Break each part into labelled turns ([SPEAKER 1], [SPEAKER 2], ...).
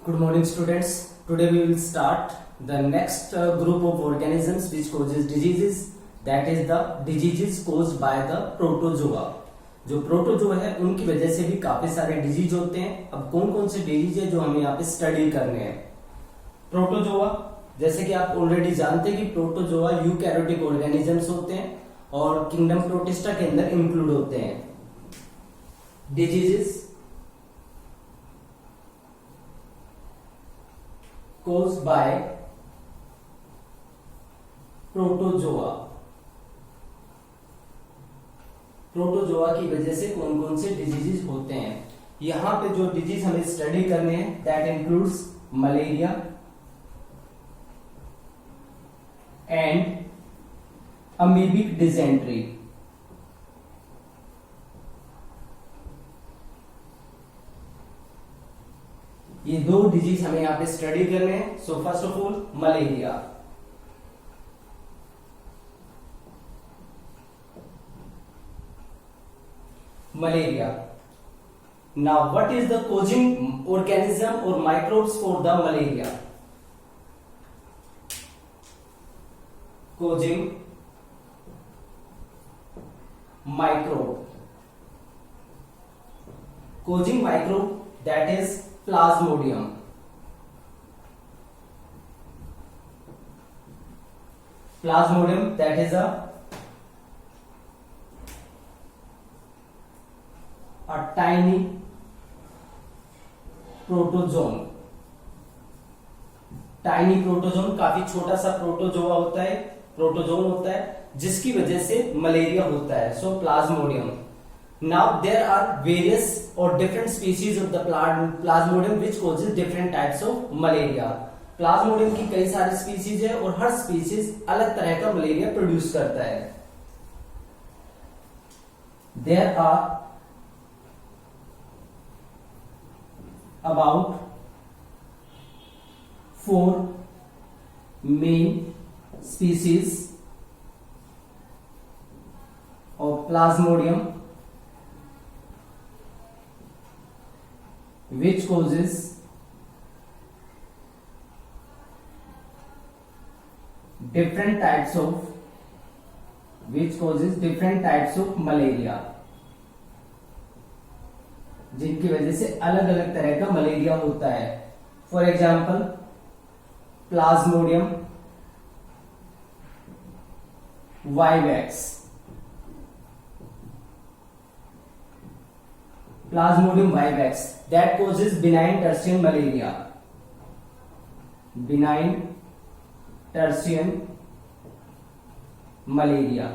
[SPEAKER 1] Good morning, students. Today we will start the next group of organisms which causes diseases. That is the diseases caused by the protozoa. जो protozoa है उनकी वजह से भी काफी सारे डिजीज होते हैं. अब कौन कौन से डिजीज है जो हमें यहाँ पे स्टडी करने हैं. प्रोटोजोआ, जैसे कि आप ऑलरेडी जानते हैं कि प्रोटोजोआ यूकैरियोटिक ऑर्गेनिजम्स होते हैं और किंगडम प्रोटिस्टा के अंदर इंक्लूड होते हैं. Diseases caused by protozoa. Protozoa की वजह से कौन कौन से डिजीजेस होते हैं. यहां पे जो डिजीज हमें स्टडी करने हैं that includes malaria and amoebic dysentery. ये दो डिजीज हमें यहां पे स्टडी करने हैं. So first of all malaria. Malaria. Now what is the causing organism और microbes for the malaria. Causing microbe. Causing microbe that is Plasmodium. Plasmodium that is a tiny protozoan. Tiny protozoan काफी छोटा सा protozoa होता है, protozoan होता है जिसकी वजह से मलेरिया होता है. सो Plasmodium. Now there are various or different species of the plasmodium which causes different types of malaria. Plasmodium की कई सारी स्पीसीज है और हर स्पीसीज अलग तरह का मलेरिया प्रोड्यूस करता है. There are about 4 main species of plasmodium which causes different types of malaria, जिनकी वजह से अलग अलग तरह का मलेरिया होता है. For example Plasmodium vivax. Plasmodium vivax that causes benign tertian malaria. Benign tertian malaria.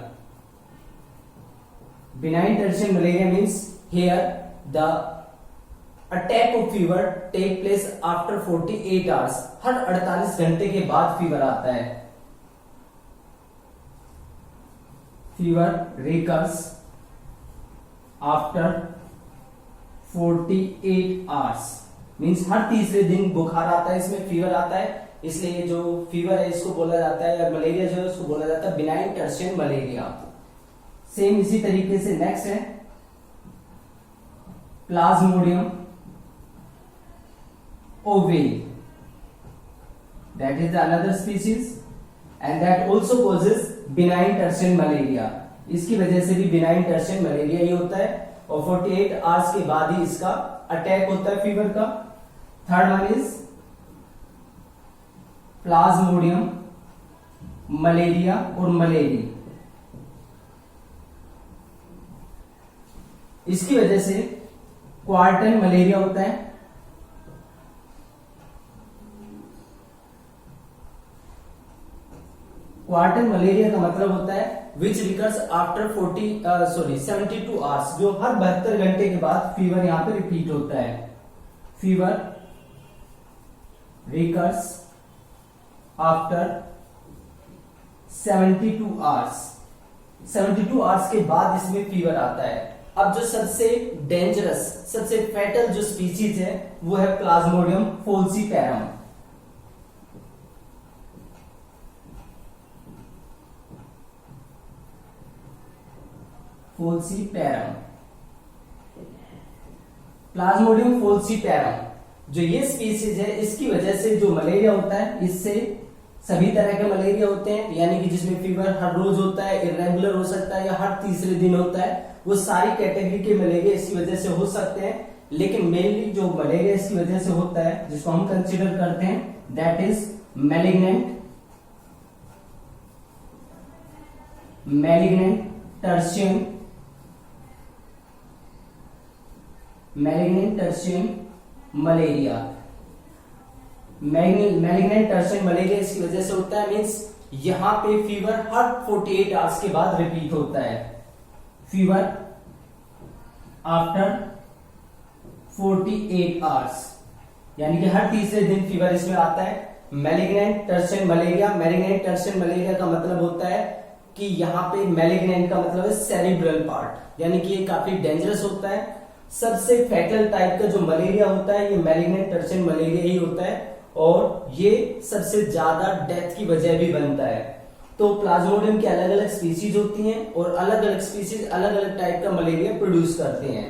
[SPEAKER 1] Benign tertian malaria means here the attack of fever take place after 48 hours. हर 48 घंटे के बाद फीवर आता है. Fever recurs after 48 hours means हर तीसरे दिन बुखार आता है, इसमें फीवर आता है. इसलिए ये जो फीवर है इसको बोला जाता है, या मलेरिया जो है उसको बोला जाता है बिनाइन टर्शियन मलेरिया. सेम इसी तरीके से नेक्स्ट है Plasmodium ovale. That is the another species and that also causes benign tertian malaria. इसकी वजह से भी बिनाइन टर्शियन मलेरिया ही होता है और 48 आवर्स के बाद ही इसका अटैक होता है फीवर का. Third one is Plasmodium malaria और मलेरी. इसकी वजह से क्वार्टन मलेरिया होता है. क्वार्टन मलेरिया का मतलब होता है विच रिकर्स आफ्टर 72 आवर्स, जो हर 72 घंटे के बाद फीवर यहां पे रिपीट होता है. Fever recurs after 72 hours. 72 hours के बाद इसमें फीवर आता है. अब जो सबसे डेंजरस, सबसे फैटल जो स्पीसीज है वो है प्लाज्मोडियम फोल्सीपेरम. falciparum. Plasmodium falciparum. जो ये स्पीसीज है इसकी वजह से जो मलेरिया होता है, इससे सभी तरह के मलेरिया होते हैं, यानी कि जिसमें फीवर हर रोज होता है, इरेगुलर हो सकता है या हर तीसरे दिन होता है, वो सारी कैटेगरी के मलेरिया इसकी वजह से हो सकते हैं। लेकिन मेनली जो मलेरिया इसकी वजह से होता है, जिसको हम कंसीडर करते हैं, that is malignant tertian malaria. Malignant tertian malaria इसकी वजह से होता है, मीन्स यहां पे फीवर हर 48 आवर्स के बाद रिपीट होता है। फीवर आफ्टर 48 आवर्स, यानी कि हर तीसरे दिन फीवर इसमें आता है। मैलिग्नेंट टर्शियन मलेरिया का मतलब होता है कि यहाँ पे मैलिग्नेंट का मतलब है सेरिब्रल पार्ट, यानी कि ये काफी डेंजरस होता है। सबसे फैटल टाइप का जो मलेरिया होता है ये मैलिग्नेंट टर्शियन मलेरिया ही होता है, और ये सबसे ज्यादा डेथ की वजह भी बनता है। तो प्लाज्मोडियम की अलग अलग स्पीसीज होती हैं और अलग अलग स्पीसीज अलग अलग टाइप का मलेरिया प्रोड्यूस करते हैं।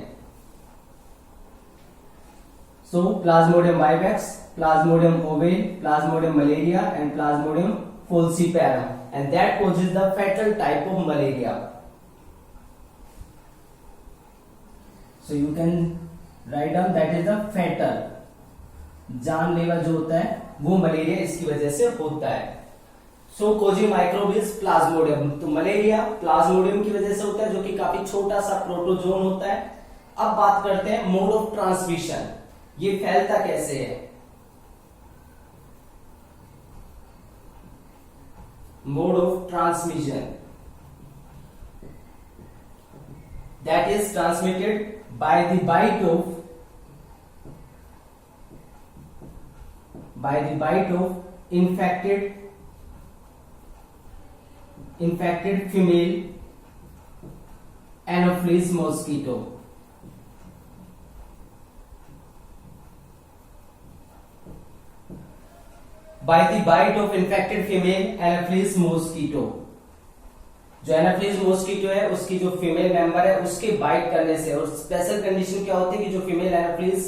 [SPEAKER 1] So Plasmodium vivax, Plasmodium ovale, Plasmodium malaria and Plasmodium falciparum, and that causes the fatal type of malaria. So you can write down that is the fatal, जानलेवा जो होता है वो मलेरिया इसकी वजह से होता है। सो कोजी माइक्रोब इज प्लाज्मोडियम, तो मलेरिया प्लाज्मोडियम की वजह से होता है, जो कि काफी छोटा सा प्रोटोजोन होता है। अब बात करते हैं मोड ऑफ ट्रांसमिशन, ये फैलता कैसे है। Mode of transmission, that is transmitted by the bite of infected female Anopheles mosquito. By the bite of infected female Anopheles mosquito, जो एनाफ्लीज मॉस्किटो है उसकी जो फीमेल मेंबर है उसके बाइट करने से। और स्पेशल कंडीशन क्या होती है कि जो फीमेल एनाफ्लीज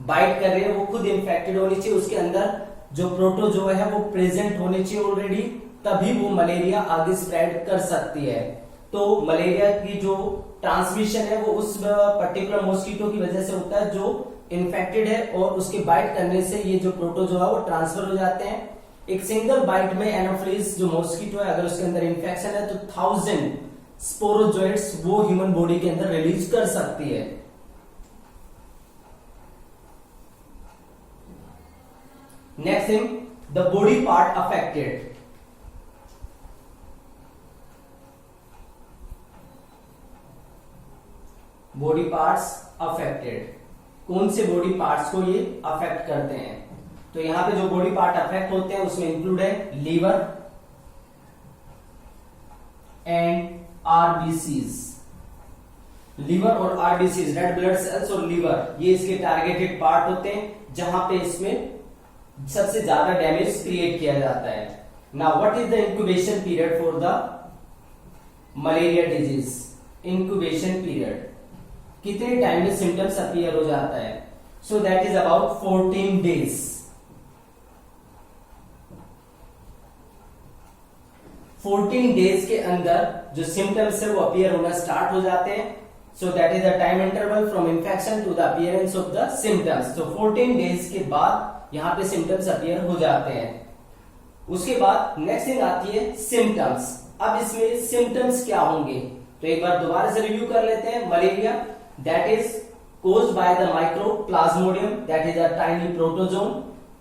[SPEAKER 1] बाइट कर रही है वो खुद इन्फेक्टेड होनी चाहिए, उसके अंदर जो प्रोटोजोआ है वो प्रेजेंट होनी चाहिए ऑलरेडी, तभी वो मलेरिया आगे स्प्रेड कर सकती है। तो मलेरिया की जो ट्रांसमिशन है वो उस पर्टिकुलर मॉस्किटो की वजह से होता है जो इन्फेक्टेड है, और उसके बाइट करने से ये जो प्रोटोजोआ है वो ट्रांसफर हो जाते हैं। एक सिंगल बाइट में एनाफ्लीज जो मॉस्किटो है अगर उसके अंदर इन्फेक्शन है तो 1000 स्पोरोजोइट्स वो ह्यूमन बॉडी के अंदर रिलीज कर सकती है। Next thing, the body part affected. Body parts affected, कौन से बॉडी पार्ट्स को ये अफेक्ट करते हैं। तो यहां पे जो बॉडी पार्ट अफेक्ट होते हैं उसमें इंक्लूड है लीवर एंड आरबीसीज। लीवर और आरबीसीज, रेड ब्लड सेल्स और लीवर, ये इसके टारगेटेड पार्ट होते हैं जहां पे इसमें सबसे ज्यादा डैमेज क्रिएट किया जाता है। Now what is the incubation period for the malaria disease. Incubation period, कितने टाइम में सिम्टम्स अपीयर हो जाता है। सो that is about 14 days. 14 days के अंदर जो सिम्टम्स है वो अपीयर होना स्टार्ट हो जाते हैं। So that is the time interval from infection to the appearance of the symptoms. तो 14 डेज के बाद यहां पे सिम्टम्स अपीयर हो जाते हैं। उसके बाद नेक्स्ट थिंग आती है सिम्टम्स। अब इसमें सिम्टम्स क्या होंगे तो एक बार दोबारा से रिव्यू कर लेते हैं। Malaria that is caused by the microplasmodium, that is a tiny protozoan.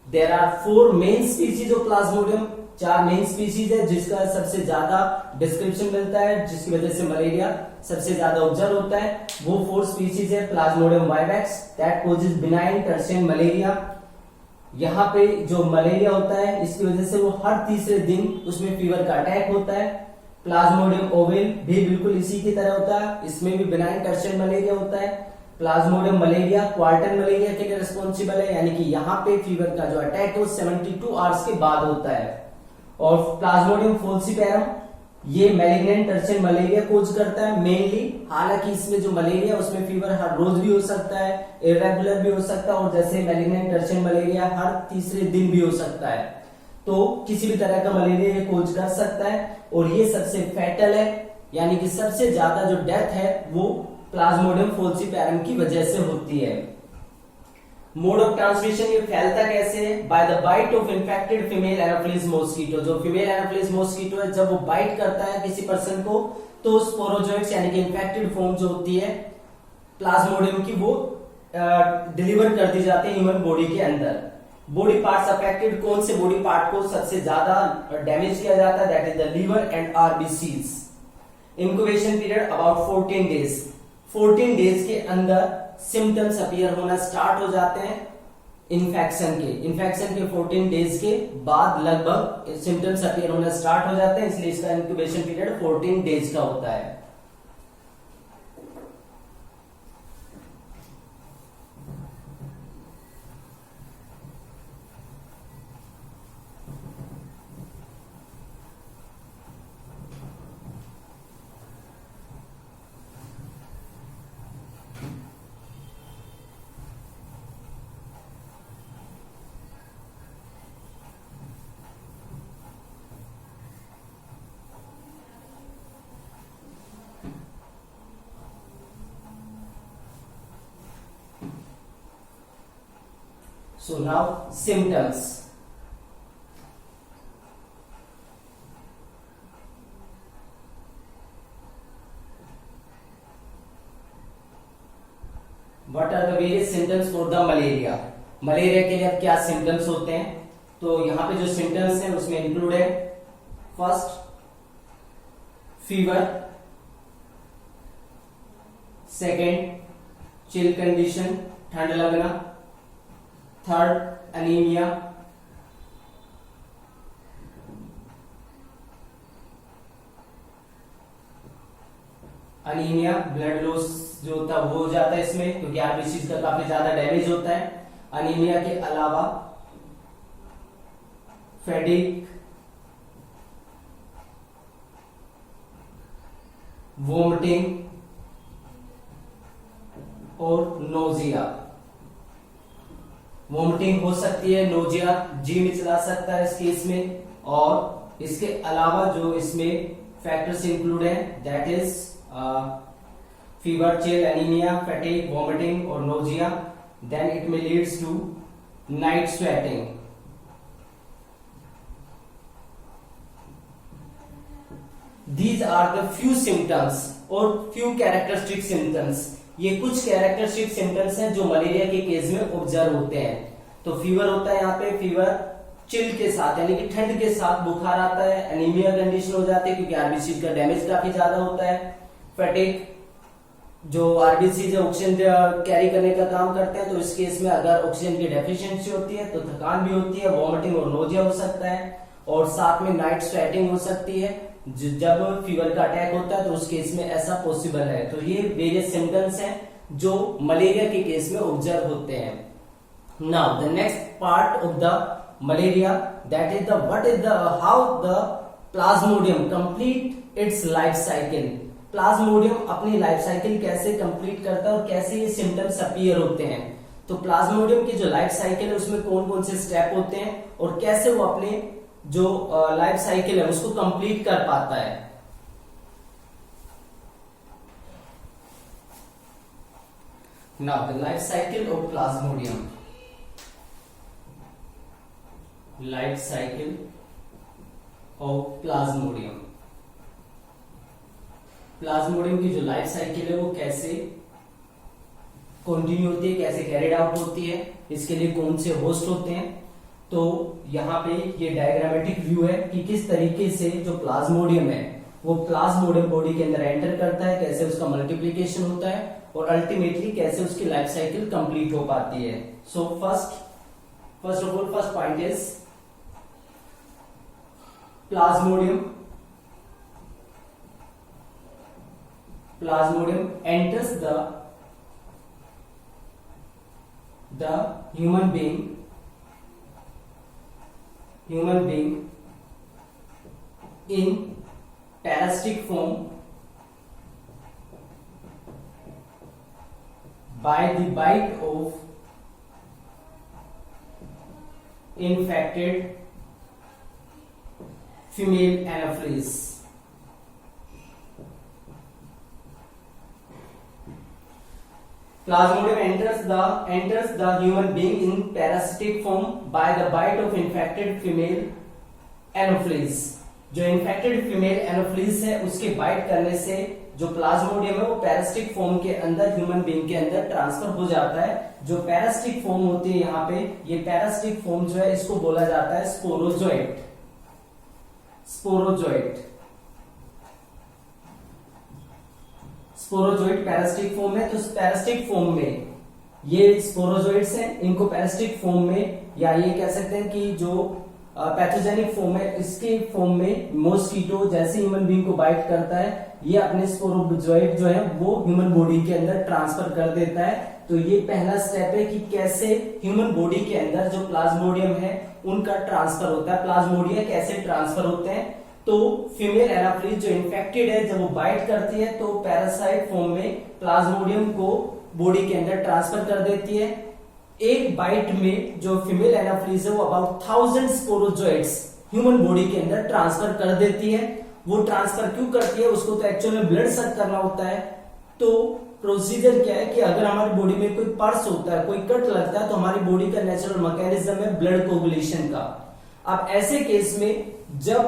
[SPEAKER 1] There are 4 main species of plasmodium, 4 main species है जिसका सबसे ज्यादा डिस्क्रिप्शन मिलता है, जिसकी वजह से मलेरिया सबसे ज्यादा ऑब्जर्व होता है। वो 4 स्पीसीज है Plasmodium vivax that causes benign tertian malaria. यहाँ पे जो मलेरिया होता है इसकी वजह से वो हर तीसरे दिन उसमें फीवर का अटैक होता है। प्लाज्मोडियम ओवेल भी बिल्कुल इसी की तरह होता है, इसमें भी बिनाइन टर्शियन मलेरिया होता है। प्लाज्मोडियम मलेरिया क्वार्टर मलेरिया के लिए रिस्पॉन्सिबल है, यानी कि यहाँ पे फीवर का जो अटैक है वो 72 आवर्स के बाद होता है। और प्लाज्मोडियम फॉल्सिपेरम ये मैलिग्नेंट टर्शियरी मलेरिया कोज करता है मेनली। हालांकि इसमें जो मलेरिया उसमें फीवर हर रोज भी हो सकता है, इरेगुलर भी हो सकता है, और जैसे मैलिग्नेंट टर्शियरी मलेरिया हर तीसरे दिन भी हो सकता है। तो किसी भी तरह का मलेरिया ये कोज कर सकता है, और ये सबसे फैटल है, यानी कि सबसे ज्यादा जो डेथ है वो प्लाज्मोडियम फॉल्सीपैरम की वजह से होती है। मोड ऑफ ट्रांसमिशन, ये फैलता कैसे है? By the bite of infected female anopheles mosquito. जो फीमेल एनाफिलिस मॉस्किटो है, जब वो बाइट करता है किसी पर्सन को, तो स्पोरोजोइट्स यानी कि इन्फेक्टेड फॉर्म जो होती है प्लाज्मोडियम की, वो डिलीवर कर दी जाती है ह्यूमन बॉडी के अंदर। बॉडी पार्ट्स अफेक्टेड, कौन से बॉडी पार्ट को सबसे ज्यादा डैमेज किया जाता है? That is the liver and RBCs. Incubation period about 14 days. 14 days के अंदर सिम्टम्स अपीयर होना स्टार्ट हो जाते हैं इन्फेक्शन के 14 डेज के बाद लगभग सिम्टम्स अपीयर होना स्टार्ट हो जाते हैं, इसलिए इसका इंक्यूबेशन पीरियड 14 डेज का होता है। So now symptoms. What are the various symptoms for the malaria? Malaria के लिए अब क्या सिम्टम्स होते हैं? तो यहाँ पे जो सिम्टम्स हैं उसमें इंक्लूड है first fever, second chill condition, ठंड लगना, थर्ड अनीमिया, ब्लड लॉस जो होता है वो हो जाता है इसमें, क्योंकि आरबीसी का काफी ज्यादा डैमेज होता है। अनीमिया के अलावा फैटिग, वोमिटिंग और नोजिया। वोमिटिंग हो सकती है, नोजिया जी मिचला सकता है इस केस में, और इसके अलावा जो इसमें फैक्टर्स इंक्लूड है that is fever, chill, anaemia, fatigue, vomiting और नोजिया। देन इट में leads to night sweating. These are the few symptoms और few characteristic symptoms। ये कुछ कैरेक्टरिस्टिक सिम्टम्स हैं जो मलेरिया के केस में ऑब्जर्व होते हैं। तो फीवर होता है, यहाँ पे फीवर चिल के साथ यानी कि ठंड के साथ बुखार आता है। एनीमिया कंडीशन हो जाती है क्योंकि आरबीसी का डैमेज काफी ज्यादा होता है। फैटिग, जो आरबीसी जो ऑक्सीजन कैरी करने का काम करते हैं, तो इस केस में अगर ऑक्सीजन की डेफिशिएंसी होती है तो थकान भी होती है, वॉमिटिंग और नोजिया हो सकता है, और साथ में नाइट स्वेटिंग हो सकती है। जब फीवर का अटैक होता है तो उस केस में ऐसा पॉसिबल है। तो ये वेरियस सिम्टम्स हैं जो मलेरिया के केस में ऑब्जर्व होते हैं। Now the next part of the malaria that is the what is the how the Plasmodium complete it's life cycle. Plasmodium अपनी लाइफ साइकिल कैसे कंप्लीट करता है और कैसे ये सिम्टम्स अपीयर होते हैं। तो प्लाज्मोडियम की जो लाइफ साइकिल है उसमें कौन कौन से स्टेप होते हैं और कैसे वो अपने जो लाइफ साइकिल है उसको कंप्लीट कर पाता है। Now the life cycle of Plasmodium. Life cycle of Plasmodium. Plasmodium की जो लाइफ साइकिल है वो कैसे कंटिन्यू होती है, कैसे कैरिड आउट होती है, इसके लिए कौन से होस्ट होते हैं। तो यहाँ पे ये डायग्रामेटिक व्यू है कि किस तरीके से जो प्लाज्मोडियम है वो प्लाज्मोडियम बॉडी के अंदर एंटर करता है, कैसे उसका मल्टीप्लिकेशन होता है और अल्टीमेटली कैसे उसकी लाइफ साइकिल कंप्लीट हो पाती है। सो first of all first point is Plasmodium enters the human being in parasitic form by the bite of infected female anopheles. Plasmodium enters the human being in parasitic form by the bite of infected female anopheles. जो infected female Anopheles है उसके bite करने से जो Plasmodium है वो parasitic form के अंदर ह्यूमन बीइंग के अंदर ट्रांसफर हो जाता है। जो पैरासिटिक फॉर्म होती है यहाँ पे, ये पैरासिटिक फॉर्म जो है इसको बोला जाता है स्पोरोजोइट। स्पोरोजोइट पैरासिटिक फॉर्म है। तो पैरासिटिक फॉर्म में ये स्पोरोजोइट्स हैं, इनको पैरासिटिक फॉर्म में या ये कह सकते हैं कि जो पैथोजेनिक फॉर्म है इसके फॉर्म में मॉस्किटो जैसे ह्यूमन बीइंग को बाइट करता है, ये अपने स्पोरोजोइट जो है वो ह्यूमन बॉडी के अंदर ट्रांसफर कर देता है। तो ये पहला स्टेप है कि कैसे ह्यूमन बॉडी के अंदर जो प्लाज्मोडियम है उनका ट्रांसफर होता है। प्लाज्मोडिया कैसे ट्रांसफर होते हैं, तो फीमेल एनाफ्लीज जो इन्फेक्टेड है जब वो बाइट करती है तो पैरासाइट फॉर्म में प्लाज्मोडियम को बॉडी के अंदर ट्रांसफर कर देती है। एक बाइट में जो फीमेल एनाफ्लीज है वो अबाउट 1000 स्पोरोजोइट्स ह्यूमन बॉडी के अंदर ट्रांसफर कर देती है। वो ट्रांसफर क्यों करती है, उसको तो एक्चुअली में ब्लड सक करना होता है। तो प्रोसीजर क्या है कि अगर हमारी बॉडी में कोई पर्स होता है, कोई कट लगता है, तो हमारी बॉडी का नेचुरल मैकेनिज्म है ब्लड कोगुलेशन का। अब ऐसे केस में जब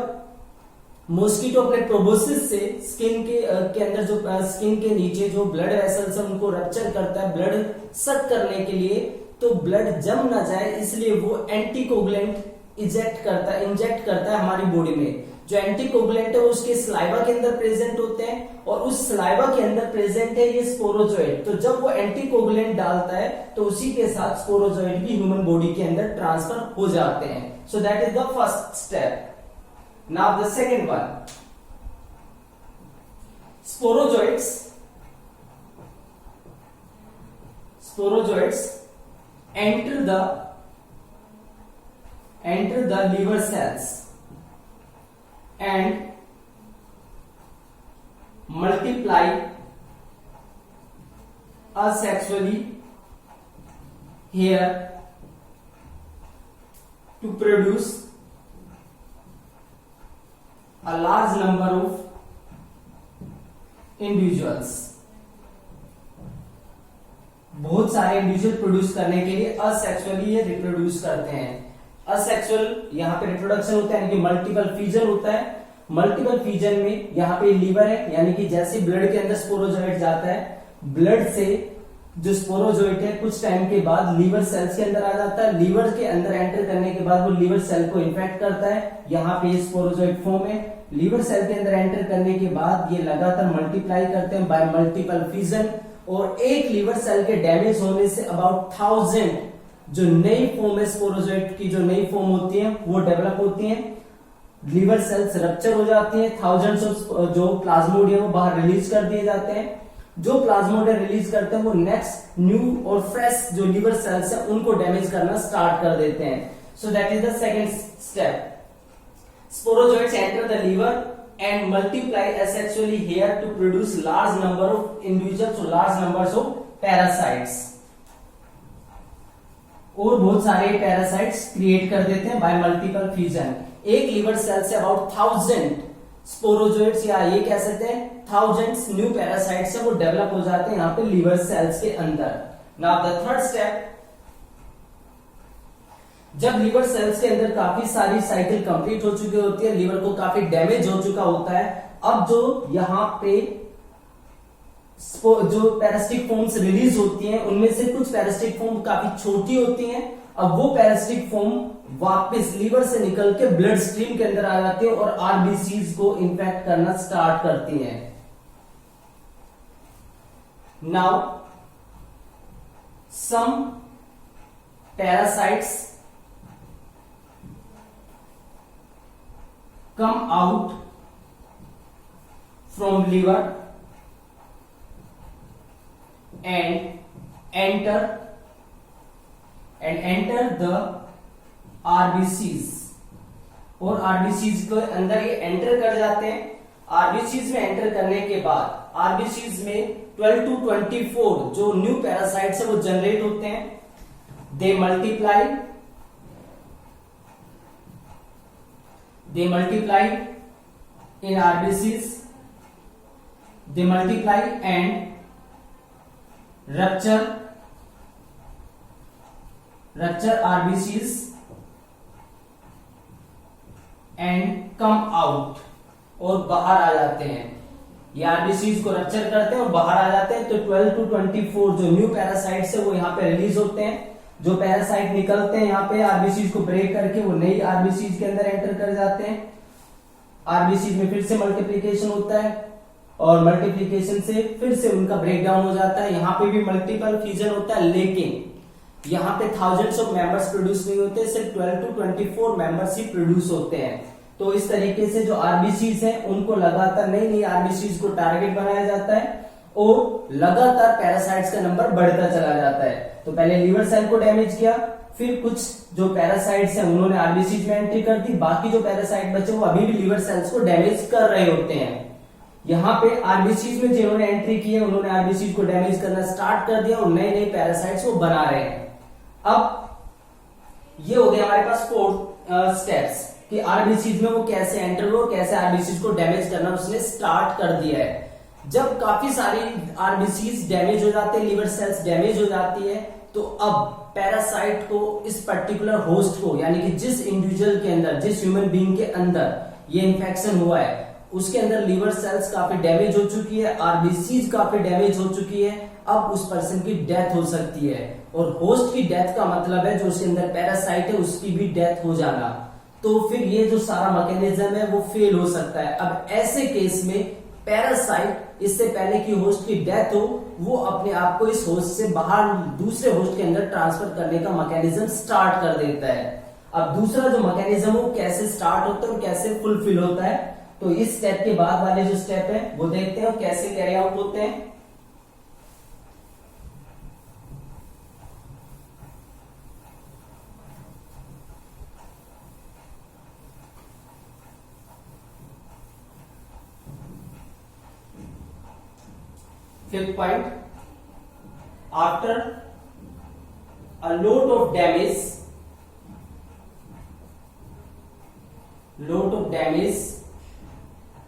[SPEAKER 1] मॉस्किटो अपने प्रोबोसिस से स्किन के अंदर जो स्किन के नीचे जो ब्लड वेसल्स है उनको रप्चर करता है ब्लड सक करने के लिए, तो ब्लड जम ना जाए इसलिए वो एंटीकोगुलेंट इंजेक्ट करता है हमारी बॉडी में। जो एंटीकोगुलेंट है वो उसके सलाइवा के अंदर प्रेजेंट होते हैं और उस सलाइवा के अंदर प्रेजेंट है ये स्पोरोजोइट। तो जब वो एंटीकोगुलेंट डालता है तो उसी के साथ स्पोरोजोइट भी ह्यूमन बॉडी के अंदर ट्रांसफर हो जाते हैं। So that is the first step. Now the second one, sporozoites enter the liver cells and multiply asexually here to produce a large number of individuals। बहुत सारे इंडिविजुअल प्रोड्यूस करने के लिए असेक्सुअली ये रिप्रोड्यूस करते हैं। असेक्सुअल यहाँ पे रिप्रोडक्शन होता है यानी कि मल्टीपल फीजन होता है। मल्टीपल फीजन में यहाँ पे लीवर है, यानी कि जैसे ब्लड के अंदर स्पोरोजोइट जाता है, ब्लड से जो स्पोरोजोइट है कुछ टाइम के बाद लीवर सेल्स के अंदर आ जाता है। लीवर के अंदर एंटर करने के बाद वो लीवर सेल को इन्फेक्ट करता है। यहाँ पे स्पोरोजोइट फॉर्म है। लीवर सेल के अंदर एंटर करने के बाद ये लगातार मल्टीप्लाई करते हैं बाय मल्टीपल फिजन, और एक लीवर सेल के डैमेज होने से अबाउट 1000 जो नई फॉर्म है स्पोरोजोइट की, जो नई फॉर्म होती है वो डेवलप होती है। लीवर सेल्स रप्चर हो जाती है, थाउजेंड्स ऑफ जो प्लाज्मोडियम वो बाहर रिलीज कर दिए जाते हैं। जो प्लाज्मोडियम रिलीज करते हैं वो नेक्स्ट न्यू और फ्रेश जो लीवर सेल्स है उनको डैमेज करना स्टार्ट कर देते हैं। So that is the second step. Sporozoites enter the liver and multiply asexually here to produce large number of individuals, so large numbers of parasites, और बहुत सारे पैरासाइट्स क्रिएट कर देते हैं बाय मल्टीपल फ्यूजन। एक लीवर सेल से about 1000 sporozoites या ये कह सकते हैं 1000 न्यू पैरासाइट्स है वो डेवलप हो जाते हैं यहाँ पे लीवर सेल्स के अंदर। नाउ द थर्ड स्टेप, जब लीवर सेल्स के अंदर काफी सारी साइकिल कंप्लीट हो चुकी होती है, लीवर को काफी डैमेज हो चुका होता है, अब जो यहाँ पे जो पैरासिटिक फॉर्म्स रिलीज होती हैं उनमें से कुछ पैरासिटिक फॉर्म काफी छोटी होती हैं। अब वो पैरासिटिक फॉर्म वापस लीवर से निकल के ब्लड स्ट्रीम के अंदर आ जाती है और आरबीसीज को इन्फेक्ट करना स्टार्ट करती हैं। Now some parasites come out from liver and enter the RBCs, और RBCs के अंदर ये एंटर कर जाते हैं आरबीसीज में एंटर करने के बाद आरबीसीज में 12 to 24 जो न्यू पैरासाइट्स है वो जनरेट होते हैं. दे multiply in RBCs. They multiply and rupture RBCs and come out और बाहर आ जाते हैं. ये आरबीसीज को रप्चर करते हैं और बाहर आ जाते हैं. तो 12 to 24 जो न्यू पैरासाइट्स है वो यहाँ पे रिलीज होते हैं. जो पैरासाइट निकलते हैं यहाँ पे आरबीसीज को ब्रेक करके वो नई आरबीसीज के अंदर एंटर कर जाते हैं. आरबीसीज में फिर से मल्टीप्लीकेशन होता है और मल्टीप्लीकेशन से फिर से उनका ब्रेकडाउन हो जाता है. यहाँ पे भी मल्टीपल फ्यूजन होता है, लेकिन यहाँ पे थाउजेंड्स ऑफ मेंबर्स प्रोड्यूस नहीं होते, सिर्फ 12 to 24 मेंबर्स ही प्रोड्यूस होते हैं. तो इस तरीके से जो आरबीसीज हैं उनको लगातार नई नई आरबीसीज को टारगेट बनाया जाता है और लगातार पैरासाइट्स का नंबर बढ़ता चला जाता है. तो पहले लीवर सेल को डैमेज किया, फिर कुछ जो पैरासाइट्स हैं उन्होंने आरबीसीज में एंट्री कर दी, बाकी जो पैरासाइट बचे वो अभी भी लीवर सेल्स को डैमेज कर रहे होते हैं. यहाँ पे आरबीसीज में जिन्होंने एंट्री की है उन्होंने आरबीसीज को डैमेज करना स्टार्ट कर दिया और नए नए पैरासाइट्स वो बना रहे हैं. अब ये हो गया हमारे पास 4 स्टेप्स कि आरबीसीज में वो कैसे एंटर हुआ, कैसे आरबीसीज को डैमेज करना उसने स्टार्ट कर दिया है. जब काफी सारी आरबीसीज डैमेज हो जाते हैं, लीवर सेल्स डैमेज हो जाती है, तो अब पैरासाइट को इस पर्टिकुलर होस्ट को यानी कि जिस इंडिविजुअल के अंदर, जिस ह्यूमन बीइंग के अंदर ये इन्फेक्शन हुआ है उसके अंदर लीवर सेल्स काफी डैमेज हो चुकी है, आरबीसीज काफी डैमेज हो चुकी है. अब उस पर्सन की डेथ हो सकती है और होस्ट की डेथ का मतलब है जो उसके अंदर पैरासाइट है उसकी भी डेथ हो जाना. तो फिर ये जो सारा मैकेनिज्म है वो फेल हो सकता है. अब ऐसे केस में पैरासाइट इससे पहले कि होस्ट की डेथ हो वो अपने आप को इस होस्ट से बाहर दूसरे होस्ट के अंदर ट्रांसफर करने का मैकेनिज्म स्टार्ट कर देता है. अब दूसरा जो मैकेनिज्म वो कैसे स्टार्ट होता है और कैसे फुलफिल होता है, तो इस स्टेप के बाद वाले जो स्टेप है वो देखते हैं और कैसे कैरी आउट होते हैं. Fifth point, after a lot of damage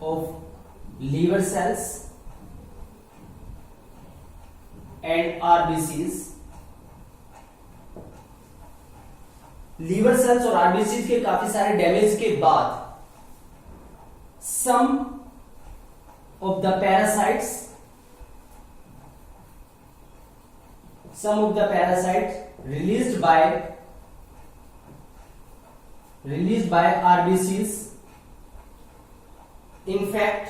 [SPEAKER 1] of liver cells and RBCs, liver cells और आरबीसीज के काफी सारे डैमेज के बाद some of the parasites released by RBCs infect